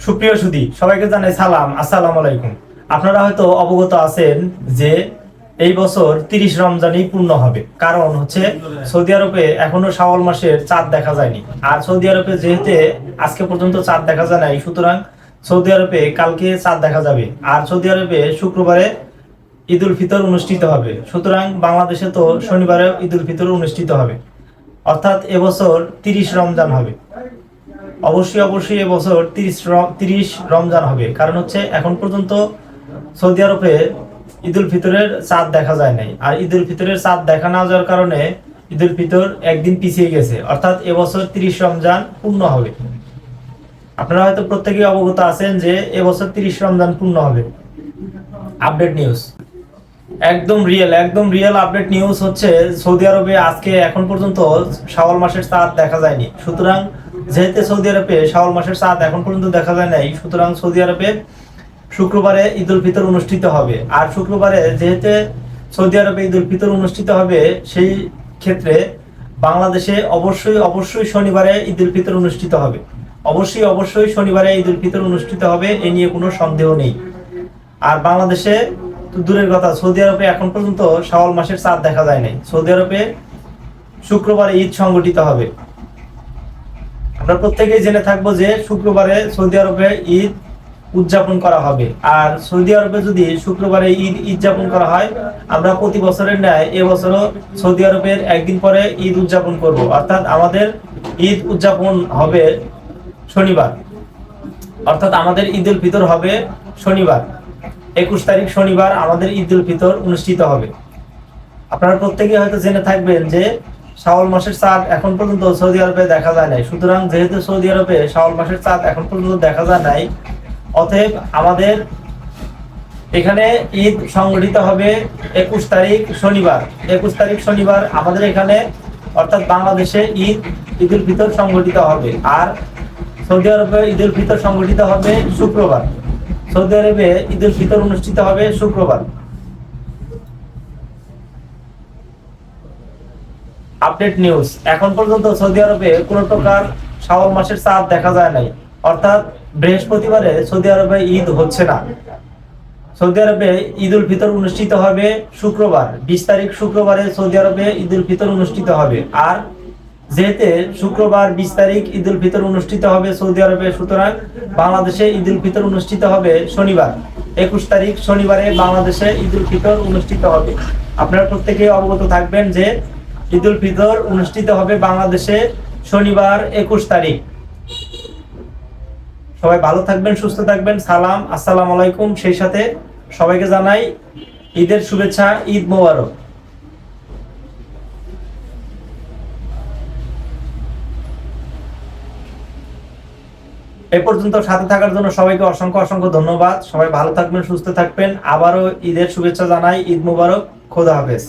সুপ্রিয় সুধী সবাইকে জানাই সালাম, আসসালামু আলাইকুম। আপনারা হয়তো অবগত আছেন যে এই বছর 30 রমজানই পূর্ণ হবে। কারণ হচ্ছে সৌদি আরবে এখনো শাওয়াল মাসের চাঁদ দেখা যায়নি। আর সৌদি আরবে যেহেতু আজকে পর্যন্ত চাঁদ দেখা যায় নাই, সুতরাং সৌদি আরবে কালকে চাঁদ দেখা যাবে। আর সৌদি আরবে শুক্রবারে ঈদ উল ফিতর অনুষ্ঠিত হবে। সুতরাং বাংলাদেশে তো শনিবারে ঈদ উল ফিতর অনুষ্ঠিত হবে, অর্থাৎ এবছর 30 রমজান হবে। অবশ্যই এবছর 30 রমজান হবে। কারণ হচ্ছে এখন পর্যন্ত সৌদি আরবে ঈদ উল ফিতরের চাঁদ দেখা যায় নাই। আর ঈদ উল ফিতরের চাঁদ দেখা না যাওয়ার কারণে ঈদ উল ফিতর একদিন পিছিয়ে গেছে, অর্থাৎ এবছর 30 রমজান পূর্ণ হবে। আপনারা হয়তো প্রত্যেকেই অবগত আছেন যে এবছর 30 রমজান পূর্ণ হবে। আপডেট নিউজ, একদম রিয়েল আপডেট নিউজ হচ্ছে সৌদি আরবে আজকে এখন পর্যন্ত শাওয়াল মাসের চাঁদ দেখা যায়নি। সুতরাং যেহেতু সৌদি আরবে শাওয়াল মাসের চাঁদ এখন পর্যন্ত দেখা যায় নাই, সুতরাং সৌদি আরবে শুক্রবারে ঈদ উল ফিতর অনুষ্ঠিত হবে। আর শুক্রবারে যেহেতু সৌদি আরবে ঈদ উল ফিতর অনুষ্ঠিত হবে, সেই ক্ষেত্রে বাংলাদেশে অবশ্যই শনিবারে ঈদ উল ফিতর অনুষ্ঠিত হবে। অবশ্যই শনিবারে ঈদ উল ফিতর অনুষ্ঠিত হবে, এ নিয়ে কোনো সন্দেহ নেই। আর বাংলাদেশে তো দূরের কথা, সৌদি আরবে এখন পর্যন্ত শাওয়াল মাসের চাঁদ দেখা যায় নাই। সৌদি আরবে শুক্রবারে ঈদ সংগঠিত হবে। আমরা প্রত্যেকেই জেনে থাকবো যে শুক্রবারে সৌদি আরবে ঈদ উদযাপন করা হবে। আর সৌদি আরবে যদি শুক্রবারে ঈদ উদযাপন করা হয়, আমরা প্রতি বছরের ন্যায় এবছরও সৌদি আরবের একদিন পরে ঈদ উদযাপন করব। অর্থাৎ আমাদের ঈদ উদযাপন হবে শনিবার, অর্থাৎ আমাদের ঈদ উল ফিতর হবে শনিবার। 21 তারিখ শনিবার আমাদের ঈদ উল ফিতর অনুষ্ঠিত হবে। আপনারা প্রত্যেকে হয়তো জেনে থাকবেন যে শাওয়াল মাসের চাঁদ এখন পর্যন্ত সৌদি আরবে দেখা যায় নাই। সুতরাং যেহেতু সৌদি আরবে শাওয়াল মাসের চাঁদ এখন পর্যন্ত দেখা যায় নাই, অতএব আমাদের এখানে ঈদ সংগঠিত হবে 21 তারিখ শনিবার। 21 তারিখ শনিবার আমাদের এখানে, অর্থাৎ বাংলাদেশে ঈদ উল ফিতর সংগঠিত হবে। আর সৌদি আরবে ঈদ উল ফিতর সংগঠিত হবে শুক্রবার। সৌদি আরবে ঈদ উল ফিতর অনুষ্ঠিত হবে শুক্রবার। আপডেট নিউজ, এখন পর্যন্ত সৌদি আরবে কোনো প্রকার শাওয়াল মাসের চাঁদ দেখা যায় নাই, অর্থাৎ বৃহস্পতিবারে সৌদি আরবে ঈদ হচ্ছে না। সৌদি আরবে ঈদ উল ফিতর অনুষ্ঠিত হবে শুক্রবার। 20 তারিখ শুক্রবারে সৌদি আরবে ঈদ উল ফিতর অনুষ্ঠিত হবে। আর যেহেতু শুক্রবার 20 তারিখ ঈদ উল ফিতর অনুষ্ঠিত হবে সৌদি আরবে, সুতরাং বাংলাদেশে ঈদ উল ফিতর অনুষ্ঠিত হবে শনিবার। 21 তারিখ শনিবারে বাংলাদেশে ঈদ উল ফিতর অনুষ্ঠিত হবে। আপনারা প্রত্যেকে অবগত থাকবেন যে ঈদ উল ফিতর অনুষ্ঠিত হবে বাংলাদেশে শনিবার 21 তারিখ। সবাই ভালো থাকবেন, সুস্থ থাকবেন। সালাম, আসসালামু আলাইকুম। সেই সাথে সবাইকে জানাই ঈদের শুভেচ্ছা, ঈদ মোবারক। এই পর্যন্ত সাথে থাকার জন্য সবাইকে অসংখ্য ধন্যবাদ। সবাই ভালো থাকবেন, সুস্থ থাকবেন। আবারও ঈদের শুভেচ্ছা জানাই, ঈদ মোবারক। খোদা হাফেজ।